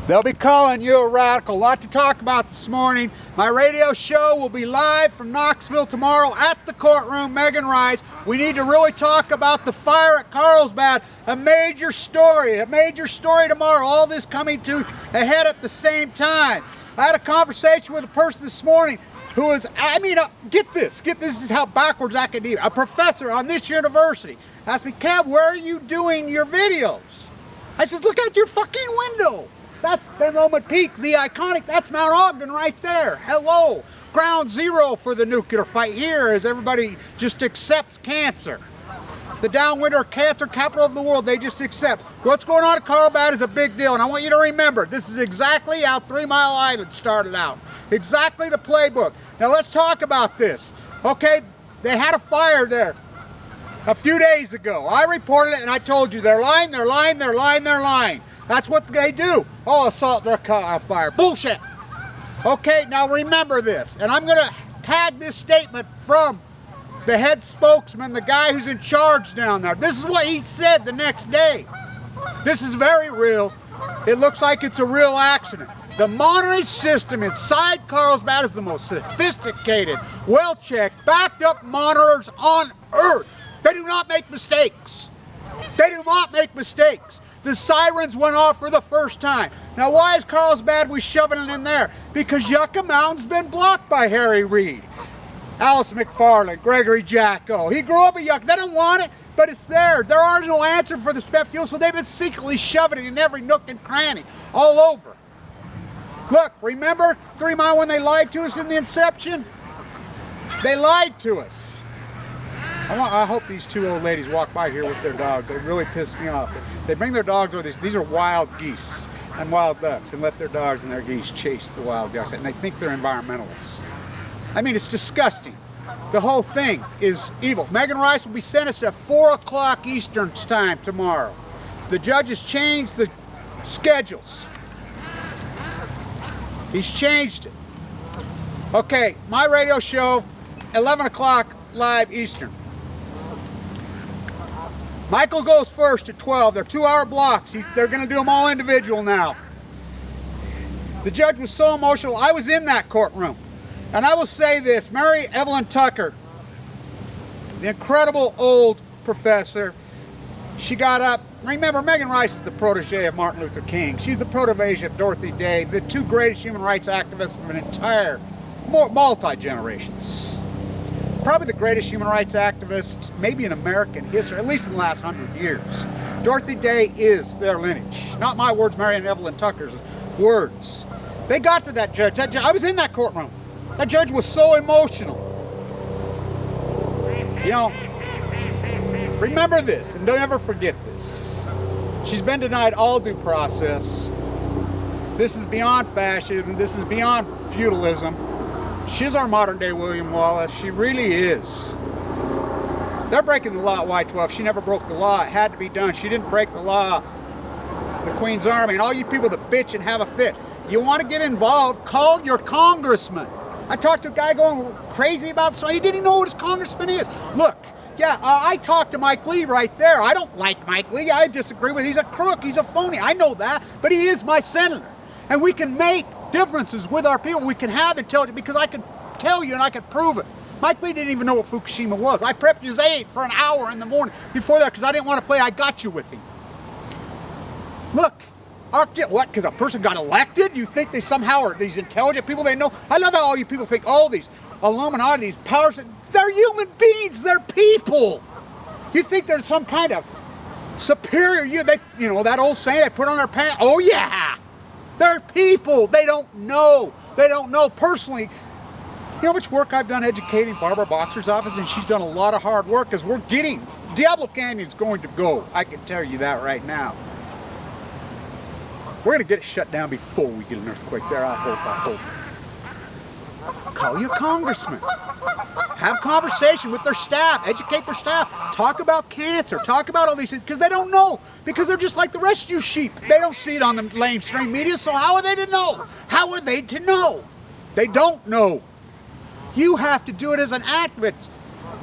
They'll be calling you a radical. A lot to talk about this morning. My radio show will be live from Knoxville tomorrow at the courtroom. Megan Rice. We need to really talk about the fire at Carlsbad. A major story tomorrow. All this coming to a head at the same time. I had a conversation with a person this morning who is, get this is how backwards academia, a professor on this university, asked me, Kev, where are you doing your videos? I says, look out your fucking window. That's Plutonium Peak, the iconic, that's Mount Ogden right there. Hello, ground zero for the nuclear fight here as everybody just accepts cancer. The downwinder cancer capital of the world, they just accept. What's going on at Carlsbad is a big deal, and I want you to remember, this is exactly how 3 Mile Island started out. Exactly the playbook. Now let's talk about this. Okay, they had a fire there a few days ago. I reported it and I told you, they're lying, they're lying, they're lying, they're lying. That's what they do. Oh, assault, they're caught on fire. Bullshit. Okay, now remember this, and I'm going to tag this statement from the head spokesman, the guy who's in charge down there. This is what he said the next day. This is very real. It looks like it's a real accident. The monitoring system inside Carlsbad is the most sophisticated, well-checked, backed-up monitors on Earth. They do not make mistakes. They do not make mistakes. The sirens went off for the first time. Now why is Carlsbad we shoving it in there? Because Yucca Mountain's been blocked by Harry Reid, Alice McFarland, Gregory Jacko. He grew up at Yucca. They don't want it, but it's there. There are no answer for the spent fuel, so they've been secretly shoving it in every nook and cranny, all over. Look, remember 3 Mile when they lied to us in the inception? They lied to us. I hope these two old ladies walk by here with their dogs. They really piss me off. They bring their dogs over these are wild geese and wild ducks, and let their dogs and their geese chase the wild ducks, and they think they're environmentalists. I mean, it's disgusting. The whole thing is evil. Megan Rice will be sentenced at 4 o'clock Eastern time tomorrow. The judge has changed the schedules. He's changed it. Okay, my radio show, 11 o'clock live Eastern. Michael goes first at 12. They're 2-hour blocks. They're going to do them all individual now. The judge was so emotional. I was in that courtroom. And I will say this, Mary Evelyn Tucker, the incredible old professor, she got up. Remember, Megan Rice is the protege of Martin Luther King. She's the protege of Dorothy Day, the two greatest human rights activists of an entire, multi-generations. Probably the greatest human rights activist, maybe in American history, at least in the last 100 years. Dorothy Day is their lineage. Not my words, Mary Evelyn Tucker's words. They got to that judge. I was in that courtroom. That judge was so emotional. You know, remember this, and don't ever forget this. She's been denied all due process. This is beyond fascism. This is beyond feudalism. She's our modern day William Wallace. She really is. They're breaking the law at Y12. She never broke the law. It had to be done. She didn't break the law. The Queen's Army and all you people that bitch and have a fit. You want to get involved, call your congressman. I talked to a guy going crazy about this. He didn't even know what his congressman is. Look, yeah, I talked to Mike Lee right there. I don't like Mike Lee. I disagree with him. He's a crook. He's a phony. I know that. But he is my senator. And we can make differences with our people. We can have intelligence because I can tell you and I can prove it. Mike Lee didn't even know what Fukushima was. I prepped his aide for an hour in the morning before that because I didn't want to play I got you with him. Look, what, because a person got elected? You think they somehow are these intelligent people they know? I love how all you people think all these Illuminati, these powers, they're human beings, they're people. You think they're some kind of superior, you know, that old saying they put on their pants? Oh yeah! They're people. They don't know. They don't know personally. You know how much work I've done educating Barbara Boxer's office, and she's done a lot of hard work because we're getting Diablo Canyon's going to go. I can tell you that right now. We're going to get it shut down before we get an earthquake there. I hope. Call your congressman. Have conversation with their staff. Educate their staff. Talk about cancer. Talk about all these things because they don't know. Because they're just like the rest of you sheep. They don't see it on the mainstream media, so how are they to know? How are they to know? They don't know. You have to do it as an activist.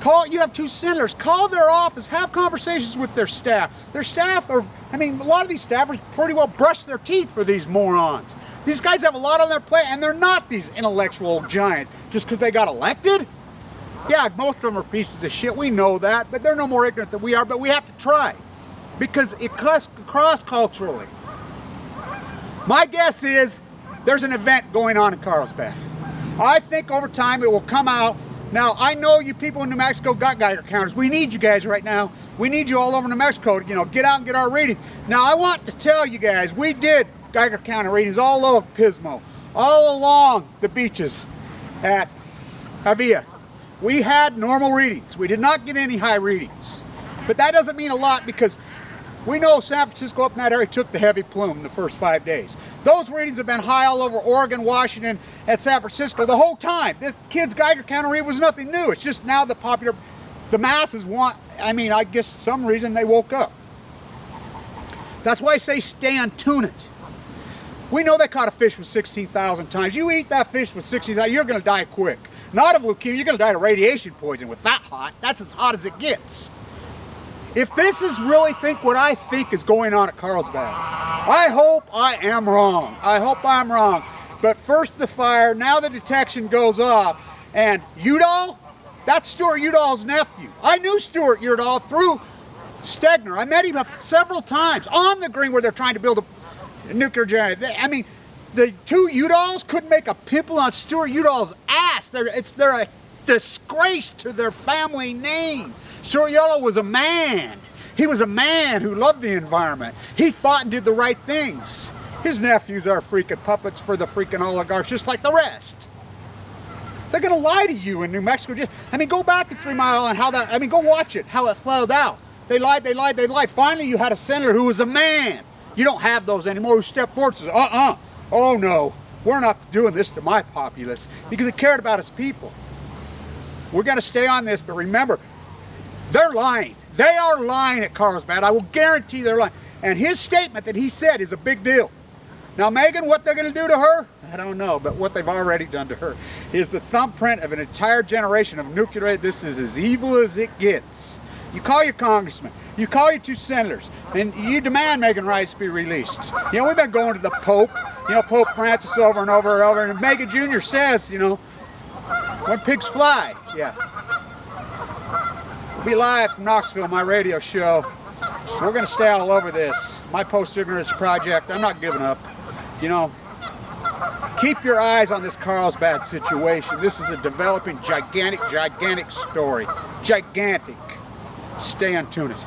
You have two senators. Call their office. Have conversations with their staff. Their staff are, I mean, a lot of these staffers pretty well brush their teeth for these morons. These guys have a lot on their plate, and they're not these intellectual giants just because they got elected. Yeah, most of them are pieces of shit. We know that, but they're no more ignorant than we are. But we have to try because it cuts cross-culturally. My guess is there's an event going on in Carlsbad. I think over time it will come out. Now, I know you people in New Mexico got Geiger counters. We need you guys right now. We need you all over New Mexico to, get out and get our readings. Now, I want to tell you guys, we did Geiger counter readings all over Pismo, all along the beaches at I.A.E.A. We had normal readings. We did not get any high readings. But that doesn't mean a lot because we know San Francisco up in that area took the heavy plume the first 5 days. Those readings have been high all over Oregon, Washington, and San Francisco the whole time. This kid's Geiger counter read was nothing new. It's just now the masses want, I guess some reason they woke up. That's why I say stay on tune it. We know they caught a fish with 16,000 times. You eat that fish with 16,000, you're going to die quick. Not of leukemia, you're going to die of radiation poisoning with that hot. That's as hot as it gets. If this is really what I think is going on at Carlsbad, I hope I am wrong. I hope I'm wrong. But first the fire, now the detection goes off. And Udall, that's Stuart Udall's nephew. I knew Stuart Udall through Stegner. I met him several times on the green where they're trying to build a nuclear generator. The two Udalls couldn't make a pimple on Stuart Udall's ass. They're a disgrace to their family name. Stuart Udall was a man. He was a man who loved the environment. He fought and did the right things. His nephews are freaking puppets for the freaking oligarchs, just like the rest. They're gonna lie to you in New Mexico. Go back to 3 Mile and how that, go watch it, how it flowed out. They lied, they lied, they lied. Finally, you had a senator who was a man. You don't have those anymore who step forward and says, oh no, we're not doing this to my populace, because he cared about his people. We're gonna stay on this, but remember, they're lying. They are lying at Carlsbad. I will guarantee they're lying. And his statement that he said is a big deal. Now, Megan, what they're going to do to her, I don't know, but what they've already done to her is the thumbprint of an entire generation of nuclear. This is as evil as it gets. You call your congressman, you call your two senators, and you demand Megan Rice be released. We've been going to the Pope, Pope Francis over and over and over, and Megan Jr. says, when pigs fly, yeah. We'll be live from Knoxville, my radio show. We're going to stay all over this. My post-ignorance project, I'm not giving up. Keep your eyes on this Carlsbad situation. This is a developing gigantic story. Gigantic. Stay on tune it.